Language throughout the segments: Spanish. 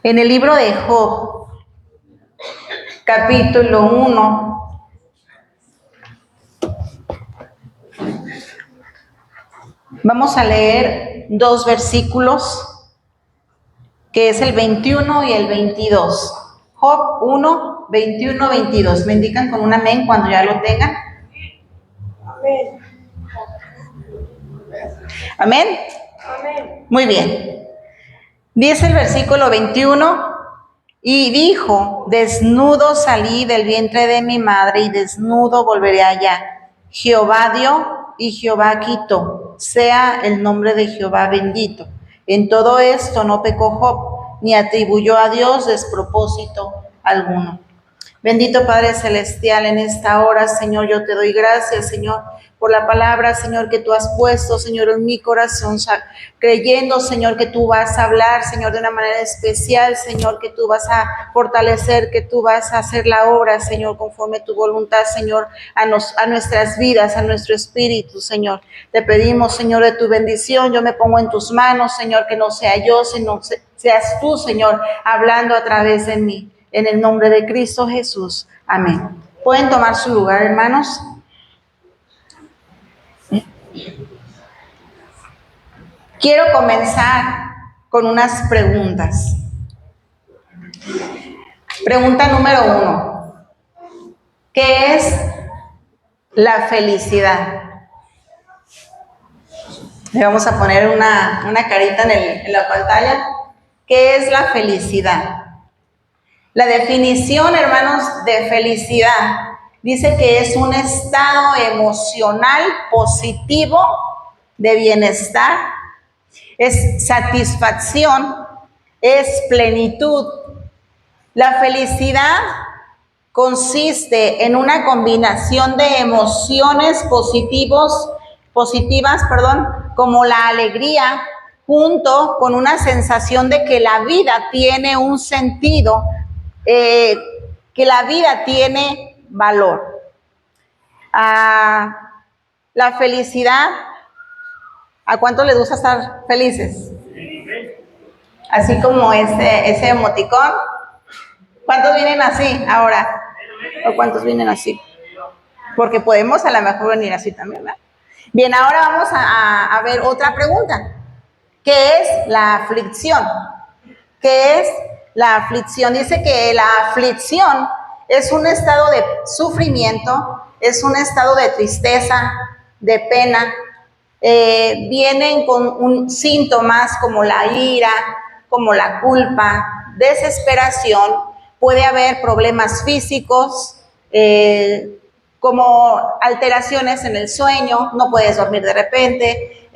En el libro de Job, capítulo 1, vamos a leer 2 versículos, que es el 21 y el 22. Job 1, 21, 22. Me indican con un amén cuando ya lo tengan. Amén. ¿Amén? Amén. Muy bien. Dice el versículo 21, y dijo, desnudo salí del vientre de mi madre y desnudo volveré allá. Jehová dio y Jehová quitó, sea el nombre de Jehová bendito. En todo esto no pecó Job, ni atribuyó a Dios despropósito alguno. Bendito Padre Celestial, en esta hora, Señor, yo te doy gracias, Señor, por la palabra, Señor, que tú has puesto, Señor, en mi corazón, creyendo, Señor, que tú vas a hablar, Señor, de una manera especial, Señor, que tú vas a fortalecer, que tú vas a hacer la obra, Señor, conforme tu voluntad, Señor, a nuestras vidas, a nuestro espíritu, Señor. Te pedimos, Señor, de tu bendición, yo me pongo en tus manos, Señor, que no sea yo, sino seas tú, Señor, hablando a través de mí. En el nombre de Cristo Jesús. Amén. ¿Pueden tomar su lugar, hermanos? Quiero comenzar con unas preguntas. Pregunta número 1. ¿Qué es la felicidad? Le vamos a poner una carita en la pantalla. ¿Qué es la felicidad? La definición, hermanos, de felicidad dice que es un estado emocional positivo de bienestar, es satisfacción, es plenitud. La felicidad consiste en una combinación de emociones positivas, como la alegría, junto con una sensación de que la vida tiene un sentido, que la vida tiene valor. La felicidad, ¿a cuánto les gusta estar felices? Así como ese emoticón. ¿Cuántos vienen así ahora? ¿O cuántos vienen así? Porque podemos a lo mejor venir así también, ¿verdad? Bien, ahora vamos a ver otra pregunta. ¿Qué es la aflicción? ¿Qué es la aflicción? Dice que la aflicción es un estado de sufrimiento, es un estado de tristeza, de pena. Vienen con síntomas como la ira, como la culpa, desesperación. Puede haber problemas físicos, como alteraciones en el sueño, no puedes dormir de repente,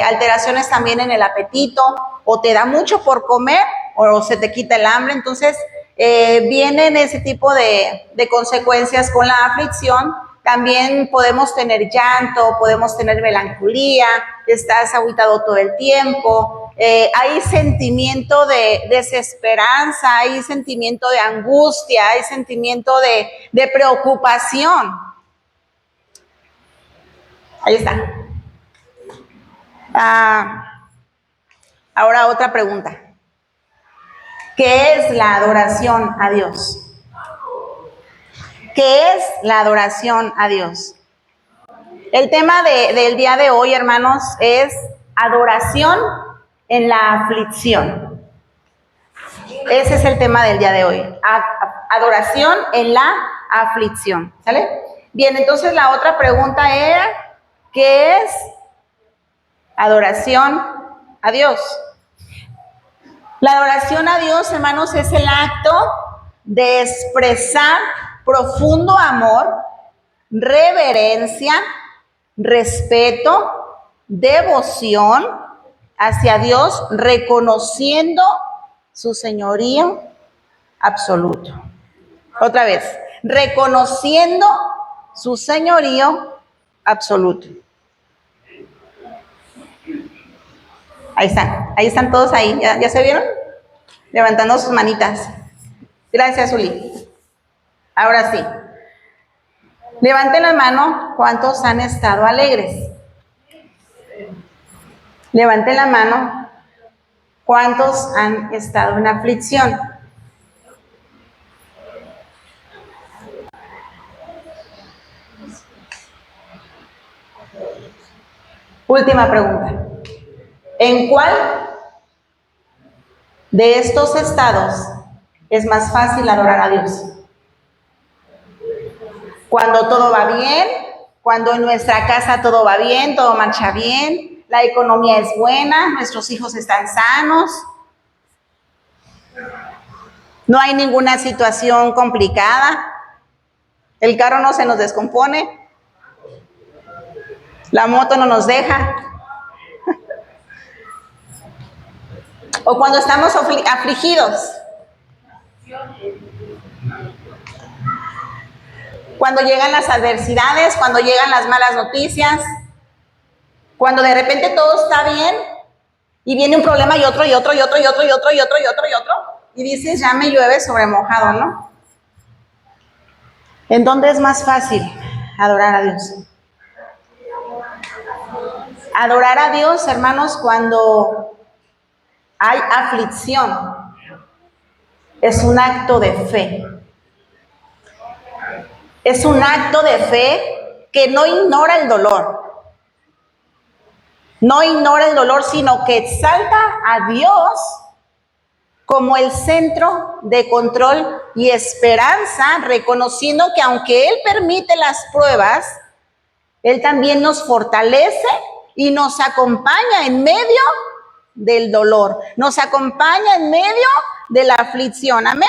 alteraciones también en el apetito, o te da mucho por comer o se te quita el hambre. Entonces vienen ese tipo de consecuencias con la aflicción. También podemos tener llanto, podemos tener melancolía, estás agüitado todo el tiempo, hay sentimiento de desesperanza, hay sentimiento de angustia, hay sentimiento de preocupación. Ahí está. Ahora otra pregunta. ¿Qué es la adoración a Dios? ¿Qué es la adoración a Dios? El tema del día de hoy, hermanos, es adoración en la aflicción. Ese es el tema del día de hoy. Adoración en la aflicción. ¿Sale? Bien, entonces la otra pregunta era, ¿qué es adoración a Dios? La adoración a Dios, hermanos, es el acto de expresar profundo amor, reverencia, respeto, devoción hacia Dios, reconociendo su señorío absoluto. Otra vez, reconociendo su señorío absoluto. Ahí están todos ahí. ¿Ya se vieron? Levantando sus manitas. Gracias, Uli. Ahora sí. Levanten la mano, ¿cuántos han estado alegres? Levanten la mano, ¿Cuántos han estado en aflicción? Última pregunta. ¿En cuál de estos estados es más fácil adorar a Dios? Cuando todo va bien, cuando en nuestra casa todo va bien, todo marcha bien, la economía es buena, nuestros hijos están sanos, no hay ninguna situación complicada, el carro no se nos descompone, la moto no nos deja. O cuando estamos afligidos, cuando llegan las adversidades, cuando llegan las malas noticias, cuando de repente todo está bien y viene un problema y otro y otro y otro y otro y otro y otro y otro y otro y dices, ya me llueve sobre mojado, ¿no? ¿En dónde es más fácil adorar a Dios? Adorar a Dios, hermanos, cuando hay aflicción, es un acto de fe. Es un acto de fe que no ignora el dolor. No ignora el dolor, sino que exalta a Dios como el centro de control y esperanza, reconociendo que aunque Él permite las pruebas, Él también nos fortalece y nos acompaña en medio del dolor, nos acompaña en medio de la aflicción. Amén.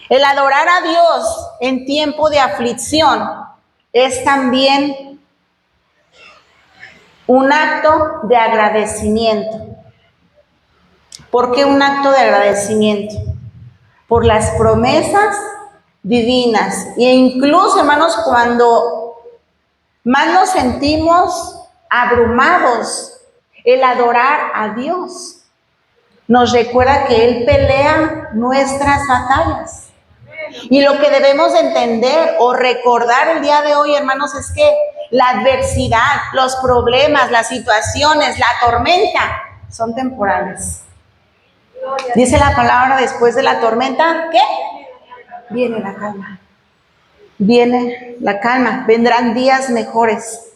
El adorar a Dios en tiempo de aflicción es también un acto de agradecimiento. ¿Por qué un acto de agradecimiento? Por las promesas divinas. E incluso, hermanos, cuando más nos sentimos abrumados, el adorar a Dios nos recuerda que Él pelea nuestras batallas. Y lo que debemos entender o recordar el día de hoy, hermanos, es que la adversidad, los problemas, las situaciones, la tormenta son temporales. Dice la palabra, después de la tormenta, ¿qué? Viene la calma. Viene la calma, vendrán días mejores.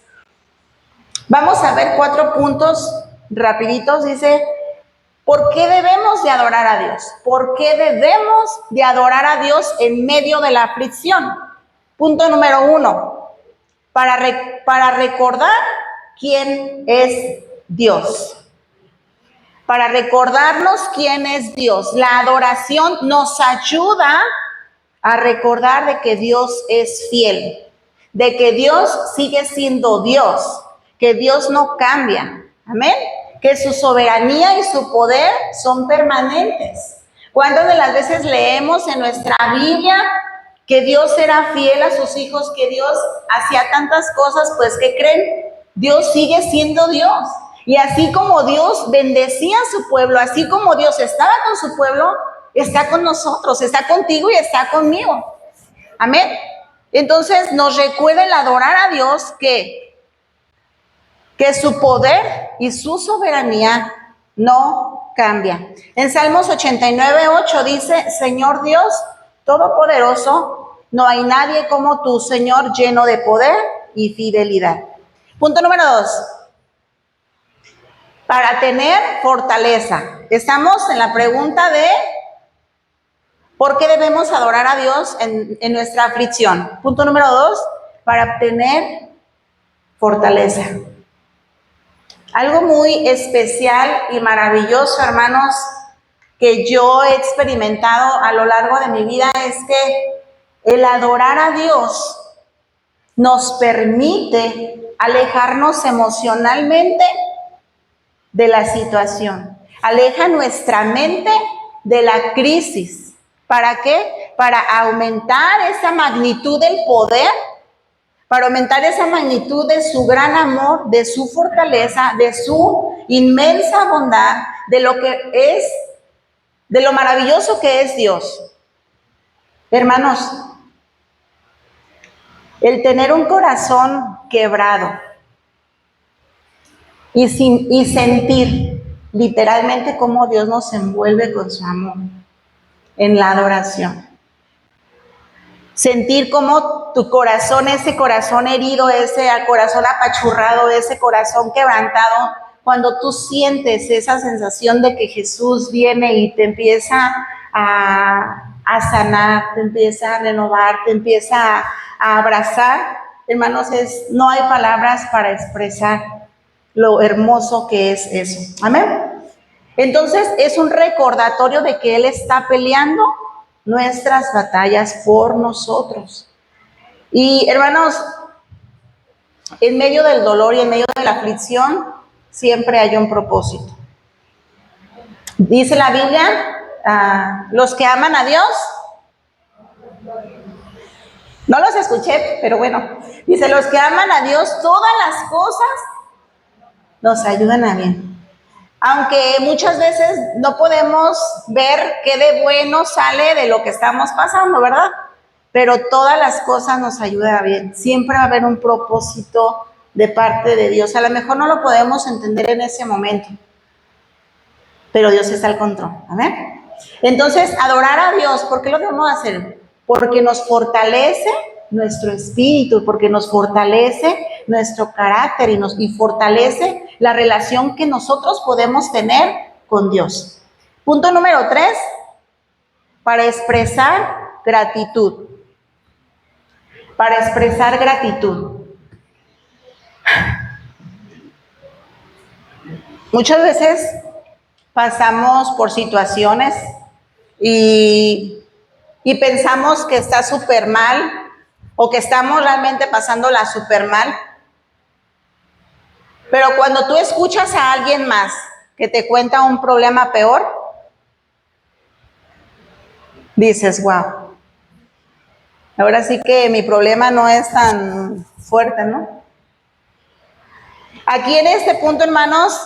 Vamos a ver 4 puntos rapiditos. Dice, ¿por qué debemos de adorar a Dios? ¿Por qué debemos de adorar a Dios en medio de la aflicción? Punto número 1, para recordar quién es Dios. Para recordarnos quién es Dios. La adoración nos ayuda a recordar de que Dios es fiel, de que Dios sigue siendo Dios, que Dios no cambia. Amén. Que su soberanía y su poder son permanentes. ¿Cuántas de las veces leemos en nuestra Biblia que Dios era fiel a sus hijos, que Dios hacía tantas cosas? Pues, ¿qué creen? Dios sigue siendo Dios. Y así como Dios bendecía a su pueblo, así como Dios estaba con su pueblo, está con nosotros, está contigo y está conmigo. Amén. Entonces nos recuerda el adorar a Dios que su poder y su soberanía no cambia. En Salmos 89:8 dice, Señor Dios Todopoderoso, no hay nadie como tú, Señor, lleno de poder y fidelidad. Punto número 2. Para tener fortaleza. Estamos en la pregunta de ¿por qué debemos adorar a Dios en nuestra aflicción? Punto número 2, para obtener fortaleza. Algo muy especial y maravilloso, hermanos, que yo he experimentado a lo largo de mi vida es que el adorar a Dios nos permite alejarnos emocionalmente de la situación. Aleja nuestra mente de la crisis. ¿Para qué? Para aumentar esa magnitud del poder, para aumentar esa magnitud de su gran amor, de su fortaleza, de su inmensa bondad, de lo que es, de lo maravilloso que es Dios. Hermanos, el tener un corazón quebrado y sentir literalmente cómo Dios nos envuelve con su amor en la adoración. Sentir cómo tu corazón, ese corazón herido, ese corazón apachurrado, ese corazón quebrantado, cuando tú sientes esa sensación de que Jesús viene y te empieza a sanar, te empieza a renovar, te empieza a abrazar, hermanos, no hay palabras para expresar lo hermoso que es eso. Amén. Entonces es un recordatorio de que Él está peleando nuestras batallas por nosotros. Y hermanos, en medio del dolor y en medio de la aflicción, siempre hay un propósito. Dice la Biblia, los que aman a Dios, no los escuché, pero bueno, dice, los que aman a Dios, todas las cosas nos ayudan a bien. Aunque muchas veces no podemos ver qué de bueno sale de lo que estamos pasando, ¿verdad? Pero todas las cosas nos ayudan a bien. Siempre va a haber un propósito de parte de Dios. A lo mejor no lo podemos entender en ese momento, pero Dios está al control. ¿Amén? Entonces, adorar a Dios, ¿por qué lo debemos hacer? Porque nos fortalece nuestro espíritu, porque nos fortalece nuestro carácter y fortalece la relación que nosotros podemos tener con Dios. Punto número 3, para expresar gratitud. Para expresar gratitud. Muchas veces pasamos por situaciones y pensamos que está súper mal o que estamos realmente pasándola súper mal. Pero cuando tú escuchas a alguien más que te cuenta un problema peor, dices, wow, ahora sí que mi problema no es tan fuerte, ¿no? Aquí en este punto, hermanos,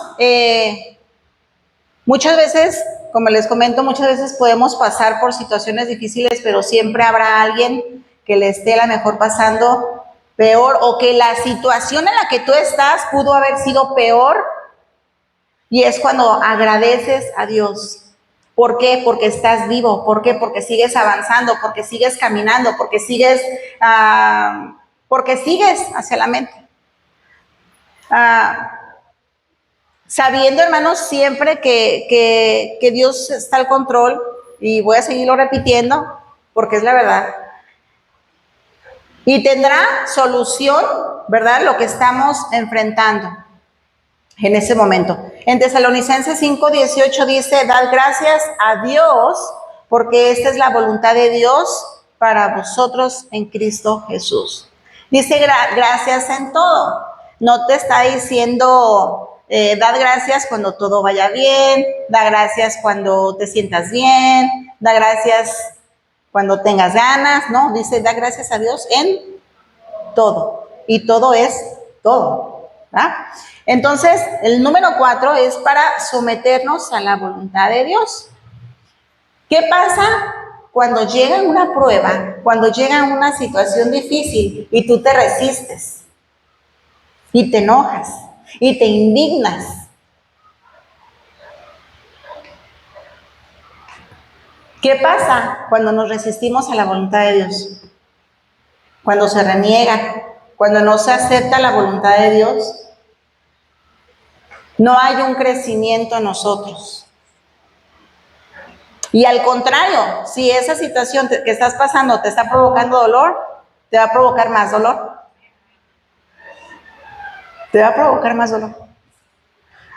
muchas veces, como les comento, muchas veces podemos pasar por situaciones difíciles, pero siempre habrá alguien que le esté a lo mejor pasando peor o que la situación en la que tú estás pudo haber sido peor, y es cuando agradeces a Dios. ¿Por qué? Porque estás vivo. ¿Por qué? Porque sigues avanzando, porque sigues caminando, porque sigues hacia la mente. Sabiendo, hermanos, siempre que Dios está al control, y voy a seguirlo repitiendo porque es la verdad. Y tendrá solución, ¿verdad? Lo que estamos enfrentando en ese momento. En Tesalonicenses 5:18 dice, dad gracias a Dios, porque esta es la voluntad de Dios para vosotros en Cristo Jesús. Dice gracias en todo. No te está diciendo, dad gracias cuando todo vaya bien, da gracias cuando te sientas bien, da gracias cuando tengas ganas, ¿no? Dice, da gracias a Dios en todo. Y todo es todo, ¿verdad? Entonces, el número 4 es para someternos a la voluntad de Dios. ¿Qué pasa cuando llega una prueba, cuando llega una situación difícil y tú te resistes y te enojas y te indignas? ¿Qué pasa cuando nos resistimos a la voluntad de Dios? Cuando se reniega, cuando no se acepta la voluntad de Dios, no hay un crecimiento en nosotros. Y al contrario, si esa situación que estás pasando te está provocando dolor, te va a provocar más dolor. Te va a provocar más dolor.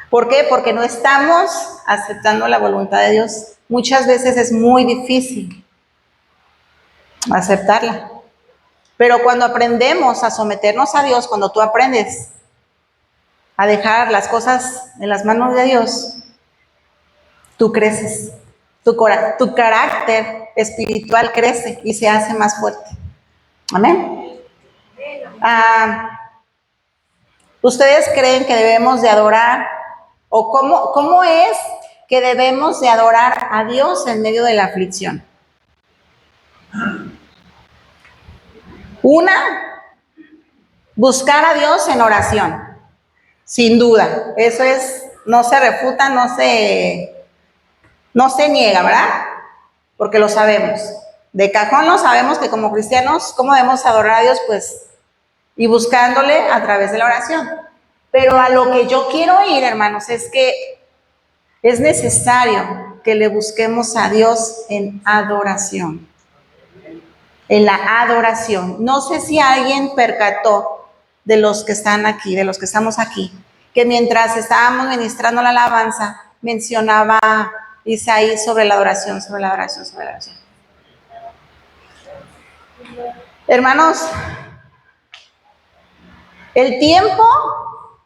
¿Por qué? Porque no estamos aceptando la voluntad de Dios. Muchas veces es muy difícil aceptarla. Pero cuando aprendemos a someternos a Dios, cuando tú aprendes a dejar las cosas en las manos de Dios, tú creces. Tu carácter espiritual crece y se hace más fuerte. Amén. ¿Ustedes creen que debemos de adorar? ¿O cómo es que debemos de adorar a Dios en medio de la aflicción? Una, buscar a Dios en oración. Sin duda, eso es no se refuta, no se niega, ¿verdad? Porque lo sabemos. De cajón lo sabemos que como cristianos, ¿cómo debemos adorar a Dios? Pues, y buscándole a través de la oración. Pero a lo que yo quiero ir, hermanos, es que es necesario que le busquemos a Dios en adoración. En la adoración. No sé si alguien percató de los que están aquí, de los que estamos aquí, que mientras estábamos ministrando la alabanza, mencionaba Isaí sobre la adoración, sobre la adoración, sobre la adoración. Hermanos, el tiempo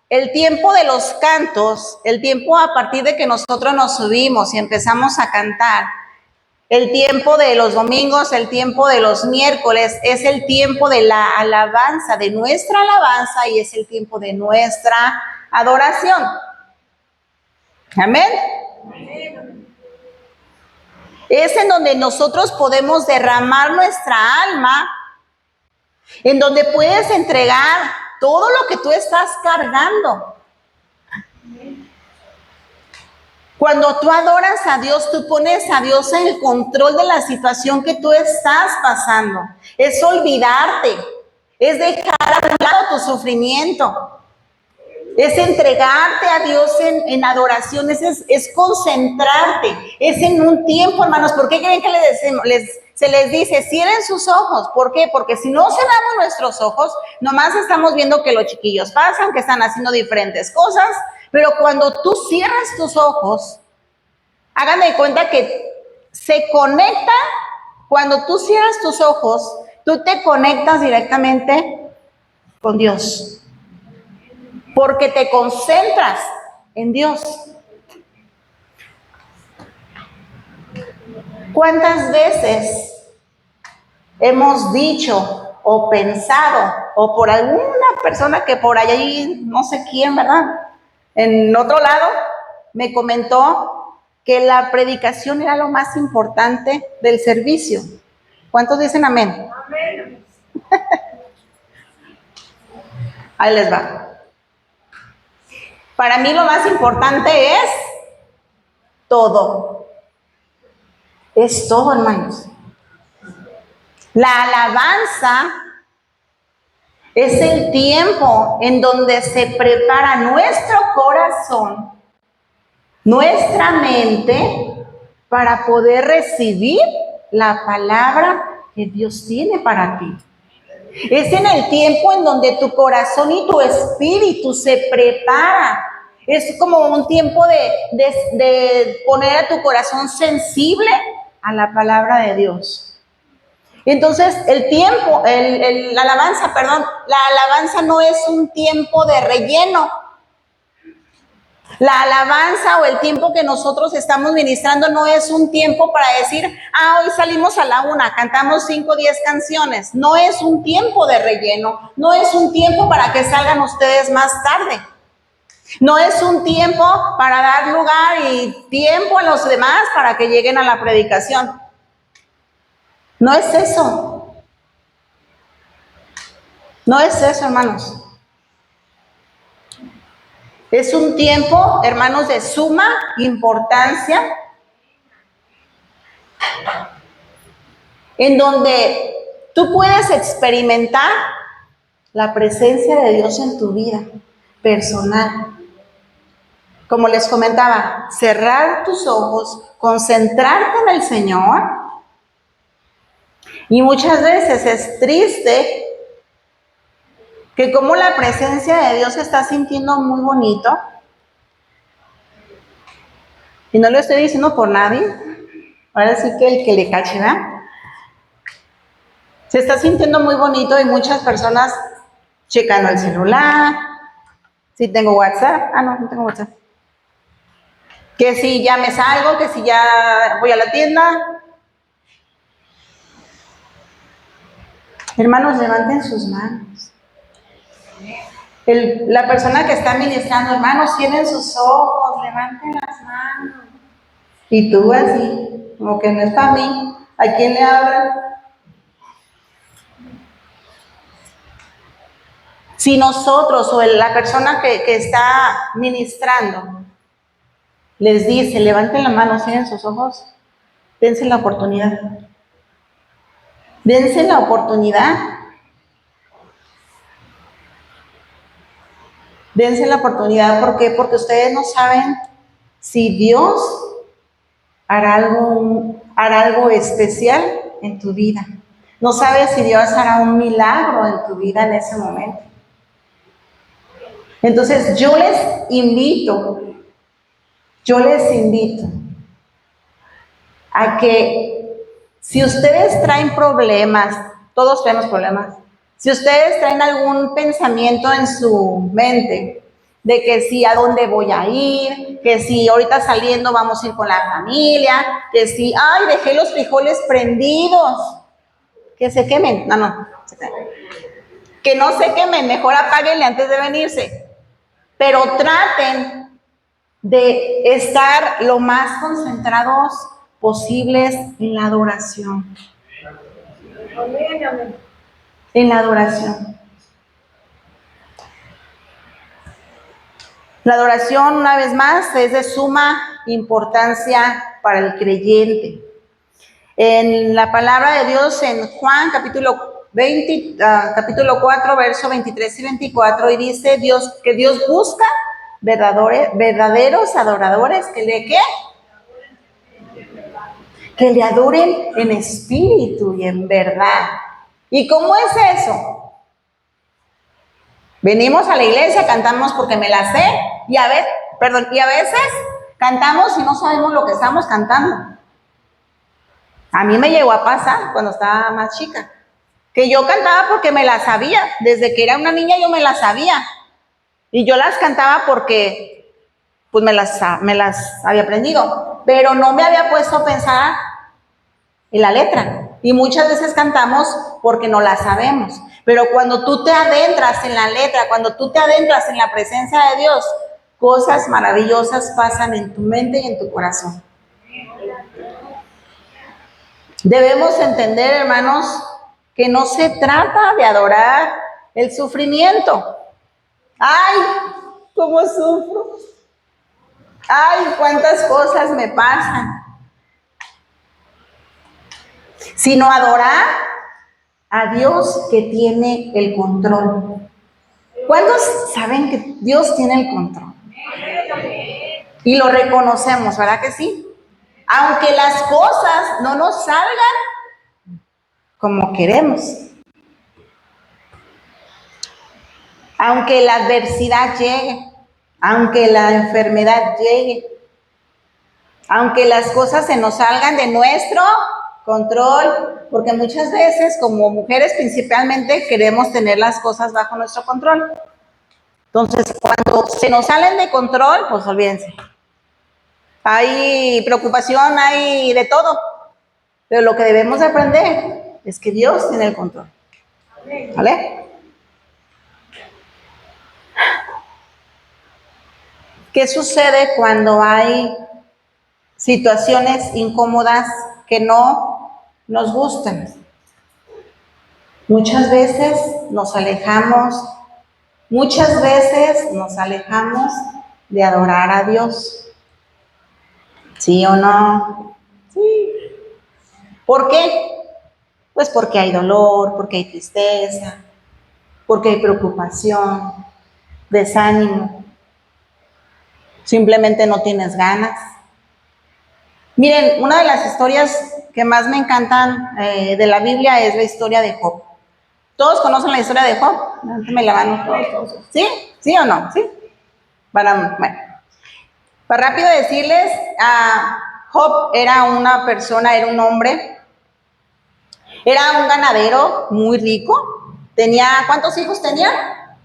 de los cantos, el tiempo a partir de que nosotros nos subimos y empezamos a cantar, el tiempo de los domingos, el tiempo de los miércoles, es el tiempo de la alabanza, de nuestra alabanza, y es el tiempo de nuestra adoración. Amén. Es en donde nosotros podemos derramar nuestra alma, en donde puedes entregar todo lo que tú estás cargando. Cuando tú adoras a Dios, tú pones a Dios en el control de la situación que tú estás pasando. Es olvidarte, es dejar a un lado tu sufrimiento, es entregarte a Dios en adoración, es concentrarte, es en un tiempo, hermanos. ¿Por qué creen que se les dice, cierren sus ojos? ¿Por qué? Porque si no cerramos nuestros ojos, nomás estamos viendo que los chiquillos pasan, que están haciendo diferentes cosas, pero cuando tú cierras tus ojos, hagan de cuenta que se conecta, cuando tú cierras tus ojos, tú te conectas directamente con Dios. Porque te concentras en Dios. ¿Cuántas veces hemos dicho o pensado, o por alguna persona que por allí, no sé quién, ¿verdad? En otro lado, me comentó que la predicación era lo más importante del servicio? ¿Cuántos dicen amén? Amén. Ahí les va. Para mí lo más importante es todo. Es todo, hermanos. La alabanza es el tiempo en donde se prepara nuestro corazón, nuestra mente, para poder recibir la palabra que Dios tiene para ti. Es en el tiempo en donde tu corazón y tu espíritu se prepara. Es como un tiempo de poner a tu corazón sensible a la palabra de Dios. Entonces, la alabanza no es un tiempo de relleno. La alabanza o el tiempo que nosotros estamos ministrando no es un tiempo para decir, hoy salimos a la 1, cantamos 5 o 10 canciones. No es un tiempo de relleno, no es un tiempo para que salgan ustedes más tarde. No es un tiempo para dar lugar y tiempo a los demás para que lleguen a la predicación. No es eso. No es eso, hermanos. Es un tiempo, hermanos, de suma importancia, en donde tú puedes experimentar la presencia de Dios en tu vida personal. Como les comentaba, cerrar tus ojos, concentrarte en el Señor. Y muchas veces es triste que como la presencia de Dios se está sintiendo muy bonito, y no lo estoy diciendo por nadie, ahora sí que el que le cache, ¿verdad? Se está sintiendo muy bonito y muchas personas checando el celular, si tengo WhatsApp, no tengo WhatsApp, que si ya me salgo, que si ya voy a la tienda. Hermanos, levanten sus manos. La persona que está ministrando, hermanos, cierren sus ojos, levanten las manos. Y tú así, como que no es para mí, ¿a quién le hablan? Si nosotros o la persona que está ministrando les dice, levanten la mano, cierren sus ojos, dense la oportunidad. Dense la oportunidad. Dense la oportunidad, ¿por qué? Porque ustedes no saben si Dios hará algo especial en tu vida. No sabes si Dios hará un milagro en tu vida en ese momento. Entonces yo les invito a que si ustedes traen problemas, todos tenemos problemas, si ustedes traen algún pensamiento en su mente, de que si a dónde voy a ir, que si ahorita saliendo vamos a ir con la familia, que si, ay, dejé los frijoles prendidos, que se quemen, que no se quemen, mejor apáguenle antes de venirse, pero traten de estar lo más concentrados posibles en la adoración. En la adoración. La adoración, una vez más, es de suma importancia para el creyente. En la palabra de Dios, en Juan capítulo 4, verso 23 y 24, y dice que Dios busca verdaderos adoradores que le adoren en espíritu y en verdad. ¿Y cómo es eso? Venimos a la iglesia, cantamos porque me la sé, y a veces cantamos y no sabemos lo que estamos cantando. A mí me llegó a pasar cuando estaba más chica, que yo cantaba porque me la sabía. Desde que era una niña yo me la sabía. Y yo las cantaba porque pues me las había aprendido. Pero no me había puesto a pensar en la letra. Y muchas veces cantamos porque no la sabemos. Pero cuando tú te adentras en la letra, cuando tú te adentras en la presencia de Dios, cosas maravillosas pasan en tu mente y en tu corazón. Debemos entender, hermanos, que no se trata de adorar el sufrimiento. ¡Ay, cómo sufro! ¡Ay, cuántas cosas me pasan! Sino adorar a Dios que tiene el control. ¿Cuántos saben que Dios tiene el control? Y lo reconocemos, ¿verdad que sí? Aunque las cosas no nos salgan como queremos. Aunque la adversidad llegue, aunque la enfermedad llegue, aunque las cosas se nos salgan de nuestro control, porque muchas veces como mujeres principalmente queremos tener las cosas bajo nuestro control. Entonces, cuando se nos salen de control, pues olvídense. Hay preocupación, hay de todo. Pero lo que debemos aprender es que Dios tiene el control. ¿Vale? ¿Qué sucede cuando hay situaciones incómodas que no nos gustan? Muchas veces nos alejamos de adorar a Dios. ¿Sí o no? Sí. ¿Por qué? Pues porque hay dolor, porque hay tristeza, porque hay preocupación, desánimo. Simplemente no tienes ganas. Miren, una de las historias que más me encantan de la Biblia es la historia de Job. ¿Todos conocen la historia de Job? Levántame la mano todos. ¿Sí? ¿Sí o no? ¿Sí? Para rápido decirles, Job era una persona, era un hombre, era un ganadero muy rico. ¿Cuántos hijos tenía?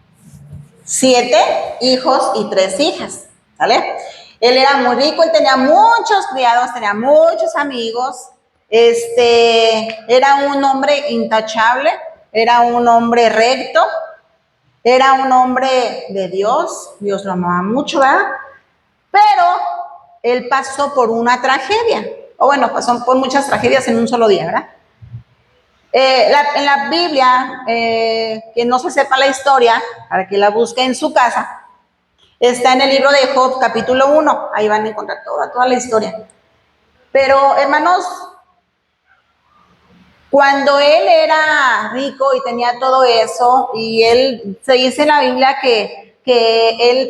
7 hijos y 3 hijas, ¿vale? Él era muy rico, él tenía muchos criados, tenía muchos amigos, era un hombre intachable, era un hombre recto, era un hombre de Dios lo amaba mucho, ¿verdad? Pero él pasó por una tragedia, pasó por muchas tragedias en un solo día, ¿verdad? En la Biblia, que no se sepa la historia, para que la busque en su casa, Está en el libro de Job, capítulo 1. Ahí van a encontrar toda la historia. Pero, hermanos, cuando él era rico y tenía todo eso, y él, se dice en la Biblia que él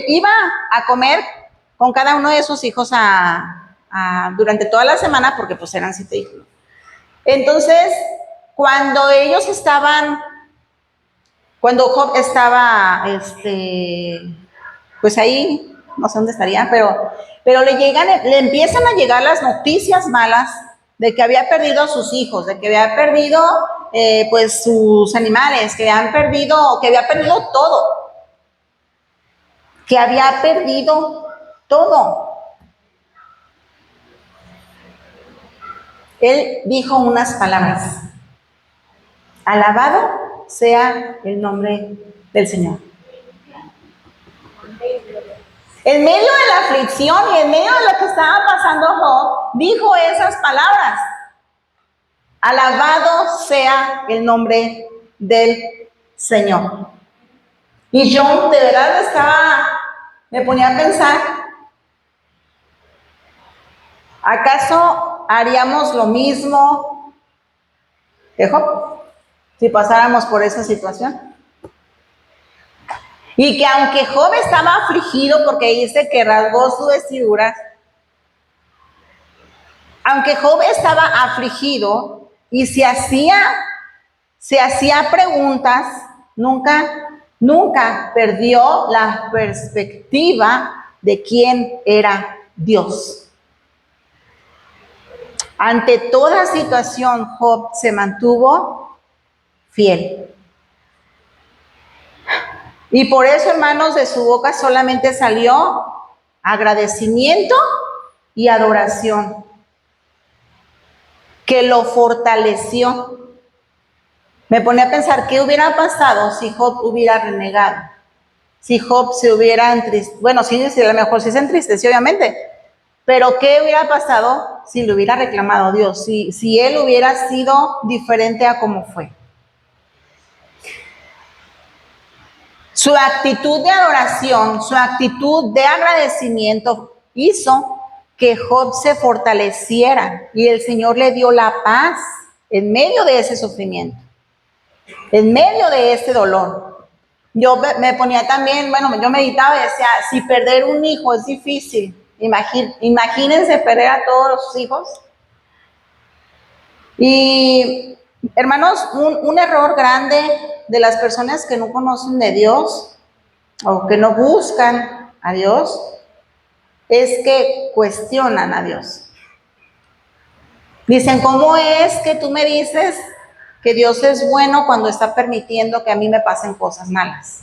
iba a comer con cada uno de sus hijos durante toda la semana, porque pues eran 7 hijos. Entonces, cuando Job estaba, pues ahí, no sé dónde estaría, pero le empiezan a llegar las noticias malas de que había perdido a sus hijos, de que había perdido, pues, sus animales, que había perdido todo, que había perdido todo. Él dijo unas palabras: alabado sea el nombre del Señor. En medio de la aflicción y en medio de lo que estaba pasando Job, dijo esas palabras: alabado sea el nombre del Señor. Y yo de verdad me ponía a pensar, ¿acaso haríamos lo mismo que Job si pasáramos por esa situación? Y que aunque Job estaba afligido porque dice que rasgó su vestidura, aunque Job estaba afligido y se hacía preguntas, nunca perdió la perspectiva de quién era Dios. Ante toda situación, Job se mantuvo fiel. Y por eso, hermanos, de su boca solamente salió agradecimiento y adoración, que lo fortaleció. Me ponía a pensar, ¿qué hubiera pasado si Job hubiera renegado? Si Job se hubiera entristecido, bueno, sí, a lo mejor sí se entristeció, obviamente, pero ¿qué hubiera pasado si le hubiera reclamado a Dios? Si él hubiera sido diferente a como fue. Su actitud de adoración, su actitud de agradecimiento hizo que Job se fortaleciera y el Señor le dio la paz en medio de ese sufrimiento, en medio de ese dolor. Yo me ponía también, yo meditaba y decía, si perder un hijo es difícil, imagínense perder a todos los hijos. Y, hermanos, un error grande de las personas que no conocen de Dios o que no buscan a Dios es que cuestionan a Dios. Dicen, ¿cómo es que tú me dices que Dios es bueno cuando está permitiendo que a mí me pasen cosas malas?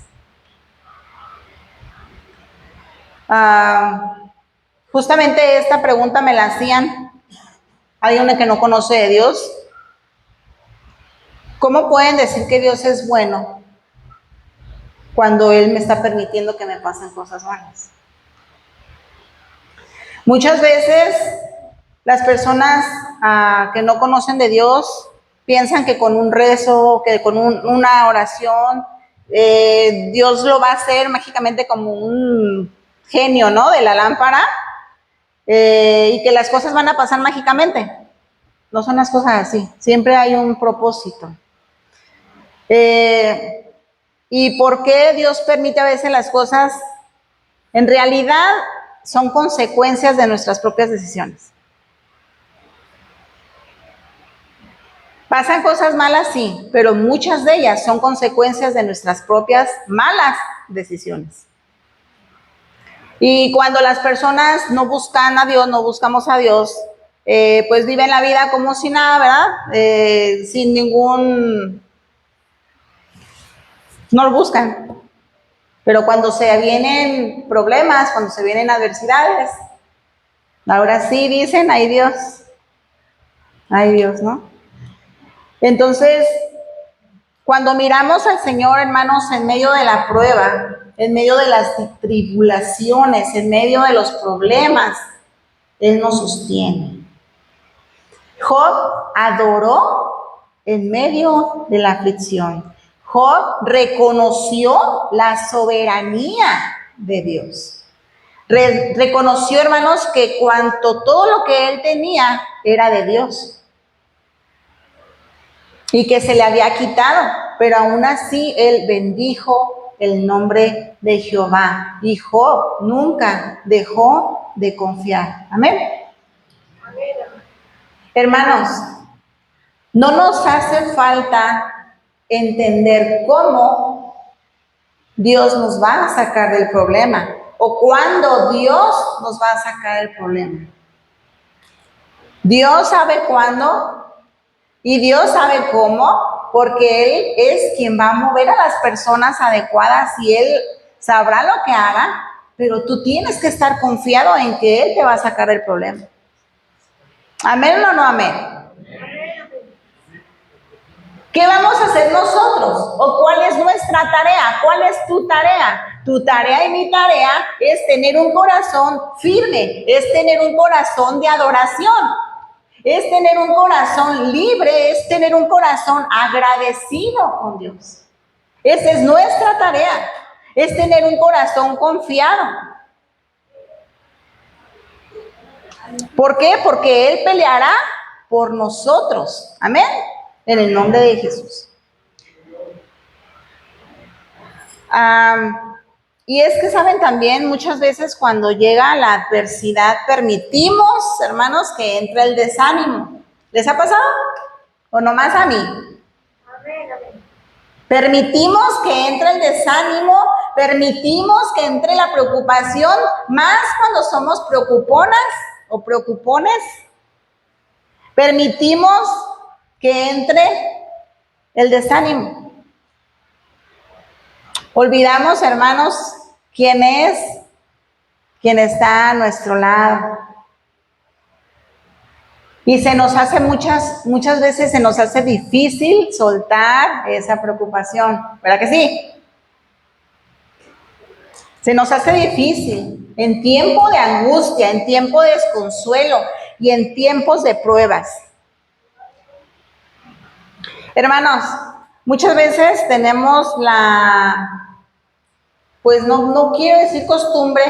Justamente esta pregunta me la hacían alguien que no conoce de Dios. ¿Cómo pueden decir que Dios es bueno cuando Él me está permitiendo que me pasen cosas malas? Muchas veces las personas que no conocen de Dios piensan que con un rezo, que con una oración, Dios lo va a hacer mágicamente como un genio, ¿no?, de la lámpara, y que las cosas van a pasar mágicamente. No son las cosas así, siempre hay un propósito. ¿Y por qué Dios permite a veces las cosas? En realidad son consecuencias de nuestras propias decisiones. Pasan cosas malas, sí, pero muchas de ellas son consecuencias de nuestras propias malas decisiones. Y cuando las personas no buscan a Dios, no buscamos a Dios, pues viven la vida como si nada, ¿verdad? Sin ningún... no lo buscan. Pero cuando se vienen problemas, cuando se vienen adversidades, ahora sí dicen, ay Dios, ¿no? Entonces, cuando miramos al Señor, hermanos, en medio de la prueba, en medio de las tribulaciones, en medio de los problemas, Él nos sostiene. Job adoró en medio de la aflicción. Job reconoció la soberanía de Dios. Reconoció, hermanos, que todo lo que él tenía era de Dios y que se le había quitado, pero aún así él bendijo el nombre de Jehová y Job nunca dejó de confiar. Amén. Hermanos, no nos hace falta entender cómo Dios nos va a sacar del problema o cuándo Dios nos va a sacar del problema. Dios sabe cuándo y Dios sabe cómo, porque Él es quien va a mover a las personas adecuadas y Él sabrá lo que haga, pero tú tienes que estar confiado en que Él te va a sacar del problema. ¿Amén o no amén? ¿Qué vamos a hacer nosotros? ¿O cuál es nuestra tarea? ¿Cuál es tu tarea? Tu tarea y mi tarea es tener un corazón firme, es tener un corazón de adoración, es tener un corazón libre, es tener un corazón agradecido con Dios. Esa es nuestra tarea, es tener un corazón confiado. ¿Por qué? Porque Él peleará por nosotros. Amén. En el nombre de Jesús. Y es que saben también, muchas veces cuando llega la adversidad, permitimos, hermanos, que entre el desánimo. ¿Les ha pasado? ¿O nomás a mí? Amén, amén. Permitimos que entre el desánimo, permitimos que entre la preocupación, más cuando somos preocuponas o preocupones. Permitimos que entre el desánimo. Olvidamos, hermanos, quién está a nuestro lado. Y se nos hace muchas veces se nos hace difícil soltar esa preocupación, ¿verdad que sí? Se nos hace difícil en tiempo de angustia, en tiempo de desconsuelo y en tiempos de pruebas. Hermanos, muchas veces tenemos pues no quiero decir costumbre,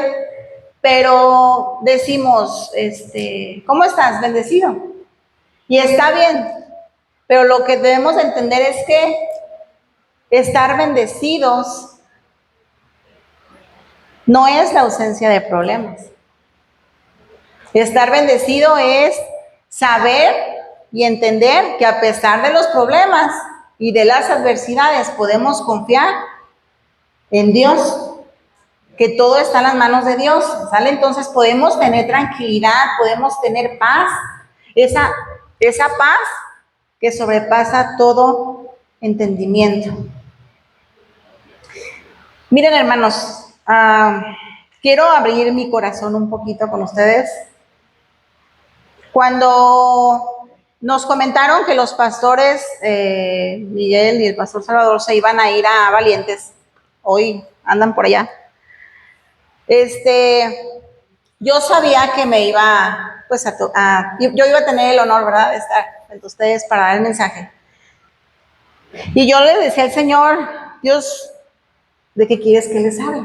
pero decimos, ¿cómo estás? Bendecido. Y está bien, pero lo que debemos entender es que estar bendecidos no es la ausencia de problemas. Estar bendecido es saber y entender que a pesar de los problemas y de las adversidades podemos confiar en Dios, que todo está en las manos de Dios, ¿sale? Entonces podemos tener tranquilidad, podemos tener paz, esa paz que sobrepasa todo entendimiento. Miren, hermanos, quiero abrir mi corazón un poquito con ustedes. Cuando nos comentaron que los pastores Miguel y el pastor Salvador se iban a ir a Valientes, hoy andan por allá, yo sabía que me iba, pues, yo iba a tener el honor, ¿verdad?, de estar entre ustedes para dar el mensaje. Y yo le decía al Señor, Dios, ¿de qué quieres que les hable?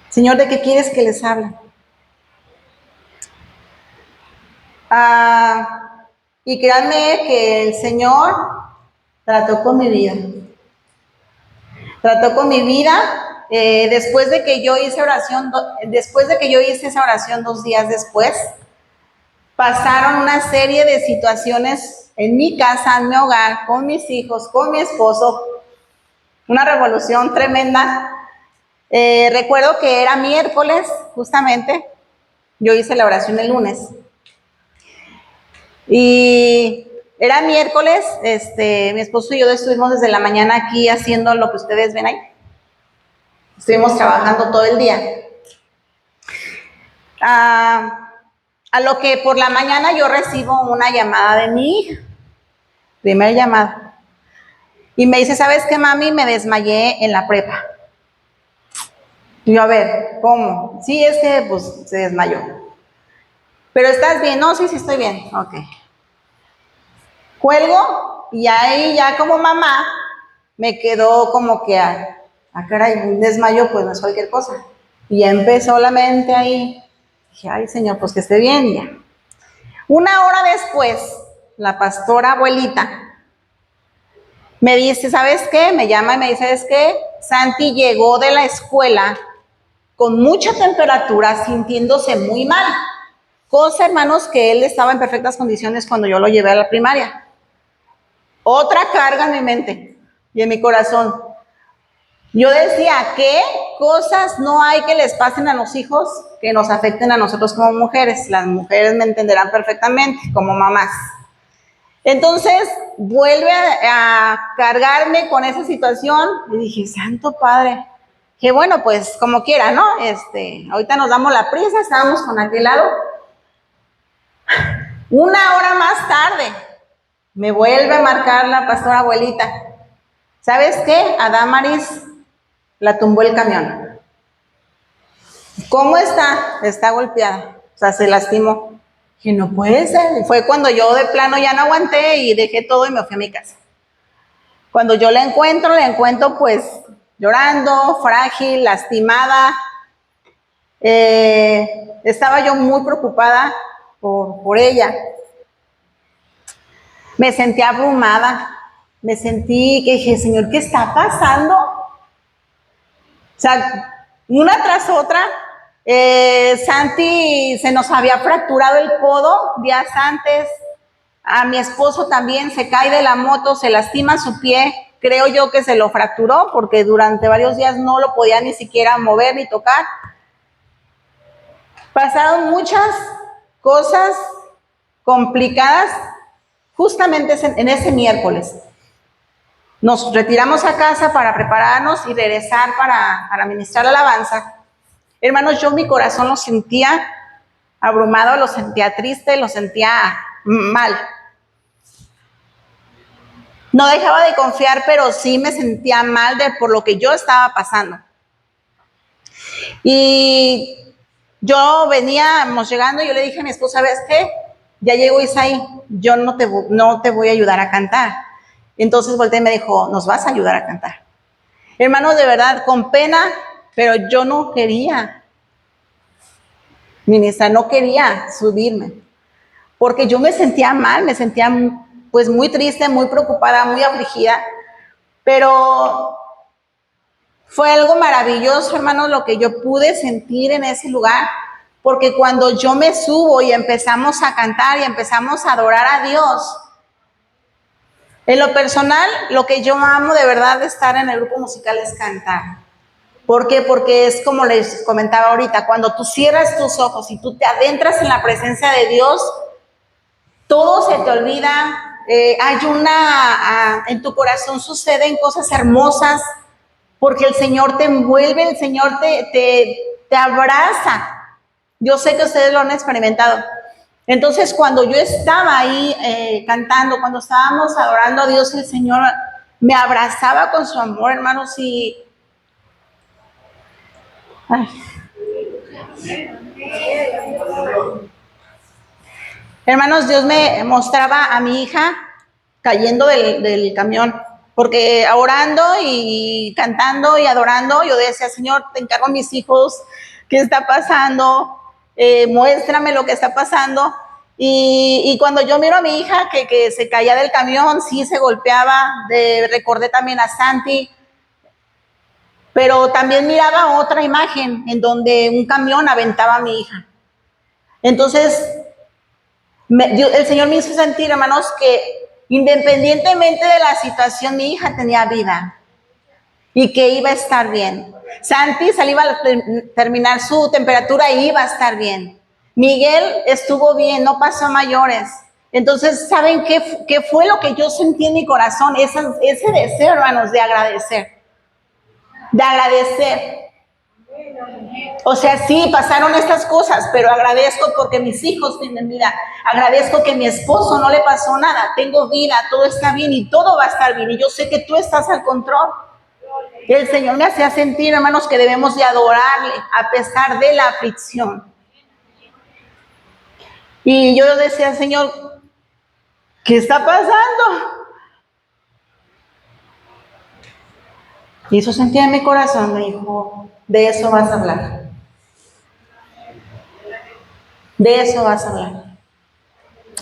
Señor, ¿de qué quieres que les hable? Y créanme que el Señor trató con mi vida. Trató con mi vida. Después de que yo hice esa oración 2 días después, pasaron una serie de situaciones en mi casa, en mi hogar, con mis hijos, con mi esposo, una revolución tremenda. Recuerdo que era miércoles, justamente, yo hice la oración el lunes, y era miércoles, mi esposo y yo estuvimos desde la mañana aquí haciendo lo que ustedes ven ahí. Estuvimos trabajando todo el día. A lo que por la mañana yo recibo una llamada de mi hija, primer llamada, y me dice, ¿sabes qué, mami? Me desmayé en la prepa. Y yo, a ver, ¿cómo? Sí, es que pues se desmayó. ¿Pero estás bien? No, sí, estoy bien. Ok. Cuelgo y ahí ya como mamá, me quedó como que, caray, un desmayo pues no es cualquier cosa. Y ya empezó la mente ahí. Dije, ay, Señor, pues que esté bien ya. Una hora después, la pastora abuelita me dice, ¿sabes qué? Me llama y me dice, ¿sabes qué? Santi llegó de la escuela con mucha temperatura, sintiéndose muy mal. Cosa, hermanos, que él estaba en perfectas condiciones cuando yo lo llevé a la primaria. Otra carga en mi mente y en mi corazón. Yo decía, ¿qué cosas no hay que les pasen a los hijos que nos afecten a nosotros como mujeres? Las mujeres me entenderán perfectamente, como mamás. Entonces, vuelve a cargarme con esa situación y dije, Santo Padre, que bueno, pues como quiera, ¿no? Ahorita nos damos la prisa, estábamos con aquel lado. Una hora más tarde, me vuelve a marcar la pastora abuelita. ¿Sabes qué? A Damaris la tumbó el camión. ¿Cómo está? Está golpeada, o sea, se lastimó. Que no puede ser. Fue cuando yo de plano ya no aguanté y dejé todo y me fui a mi casa. Cuando yo la encuentro pues llorando, frágil, lastimada. Estaba yo muy preocupada por ella. Me sentí abrumada, me sentí que dije, Señor, ¿qué está pasando? O sea, una tras otra, Santi se nos había fracturado el codo días antes, a mi esposo también se cae de la moto, se lastima su pie, creo yo que se lo fracturó porque durante varios días no lo podía ni siquiera mover ni tocar. Pasaron muchas cosas complicadas justamente en ese miércoles. Nos retiramos a casa para prepararnos y regresar para ministrar la alabanza. Hermanos, yo mi corazón lo sentía abrumado, lo sentía triste, lo sentía mal. No dejaba de confiar, pero sí me sentía mal por lo que yo estaba pasando. Y yo veníamos llegando y yo le dije a mi esposa, ¿sabes qué? Ya llegó Isaí, yo no te voy a ayudar a cantar. Entonces volteé y me dijo, nos vas a ayudar a cantar. Hermanos, de verdad, con pena, pero yo no quería ministrar, no quería subirme, porque yo me sentía mal, me sentía pues muy triste, muy preocupada, muy afligida, pero fue algo maravilloso, hermanos, lo que yo pude sentir en ese lugar, porque cuando yo me subo y empezamos a cantar y empezamos a adorar a Dios, en lo personal, lo que yo amo de verdad de estar en el grupo musical es cantar. ¿Por qué? Porque es como les comentaba ahorita, cuando tú cierras tus ojos y tú te adentras en la presencia de Dios, todo se te olvida, en tu corazón suceden cosas hermosas, porque el Señor te envuelve, el Señor te abraza. Yo sé que ustedes lo han experimentado. Entonces, cuando yo estaba ahí cantando, cuando estábamos adorando a Dios, el Señor me abrazaba con su amor, hermanos, y... Ay. Hermanos, Dios me mostraba a mi hija cayendo del camión, porque orando y cantando y adorando, yo decía, Señor, te encargo a mis hijos, ¿qué está pasando? Muéstrame lo que está pasando. Y cuando yo miro a mi hija que se caía del camión, sí se golpeaba, recordé también a Santi, pero también miraba otra imagen en donde un camión aventaba a mi hija. Entonces, el Señor me hizo sentir, hermanos, que independientemente de la situación, mi hija tenía vida y que iba a estar bien. Santi iba a terminar su temperatura y iba a estar bien. Miguel estuvo bien, no pasó a mayores. Entonces, ¿saben qué fue lo que yo sentí en mi corazón? Ese deseo, hermanos, de agradecer. De agradecer. O sea, sí, pasaron estas cosas, pero agradezco porque mis hijos tienen vida. Agradezco que mi esposo no le pasó nada. Tengo vida, todo está bien y todo va a estar bien. Y yo sé que tú estás al control. El Señor me hacía sentir, hermanos, que debemos de adorarle a pesar de la aflicción. Y yo decía, Señor, ¿qué está pasando? Y eso sentía en mi corazón, me dijo, de eso vas a hablar. De eso vas a hablar.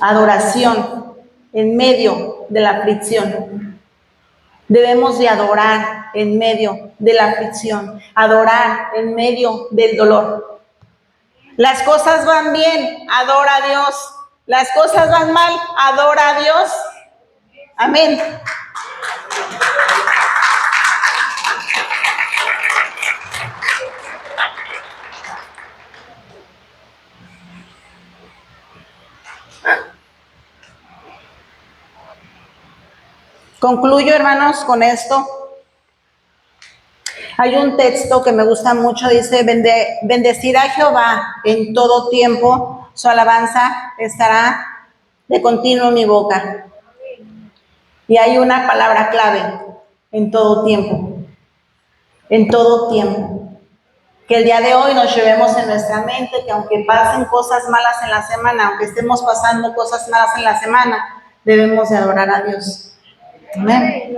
Adoración en medio de la aflicción. Debemos de adorar en medio de la aflicción, adorar en medio del dolor. Las cosas van bien, adora a Dios. Las cosas van mal, adora a Dios. Amén. Concluyo, hermanos, con esto. Hay un texto que me gusta mucho, dice, bendecirá a Jehová en todo tiempo, su alabanza estará de continuo en mi boca. Y hay una palabra clave, en todo tiempo, en todo tiempo. Que el día de hoy nos llevemos en nuestra mente que aunque pasen cosas malas en la semana, aunque estemos pasando cosas malas en la semana, debemos de adorar a Dios. Amén.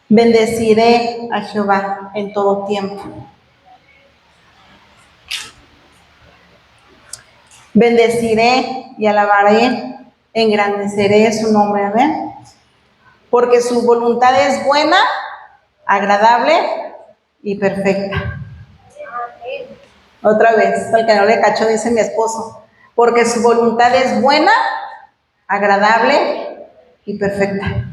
Bendeciré a Jehová en todo tiempo. Bendeciré y alabaré, engrandeceré su nombre. Amén. Porque su voluntad es buena, agradable y perfecta. Otra vez, el que no le cacho, dice mi esposo. Porque su voluntad es buena, agradable y perfecta.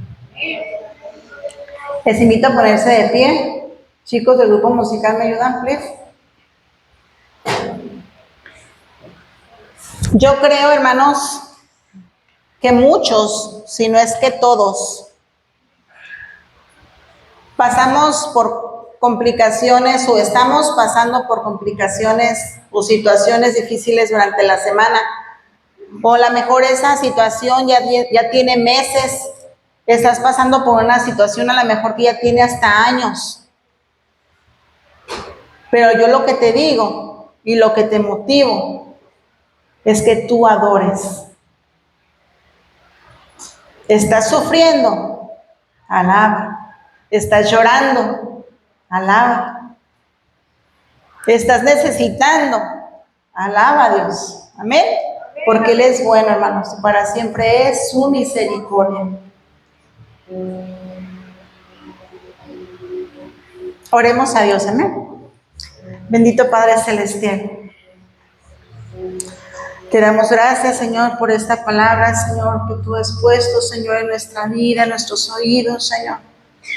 Les invito a ponerse de pie. Chicos del grupo musical, ¿me ayudan, please? Yo creo, hermanos, que muchos, si no es que todos, pasamos por complicaciones o estamos pasando por complicaciones o situaciones difíciles durante la semana. O a lo mejor esa situación ya tiene meses. Estás pasando por una situación a lo mejor que ya tiene hasta años. Pero yo lo que te digo y lo que te motivo es que tú adores. Estás sufriendo, alaba. Estás llorando, alaba. Estás necesitando, alaba a Dios. Amén. Porque Él es bueno, hermanos, y para siempre es su misericordia. Oremos a Dios, amén. Bendito Padre Celestial. Te damos gracias, Señor, por esta palabra, Señor, que tú has puesto, Señor, en nuestra vida, en nuestros oídos, Señor.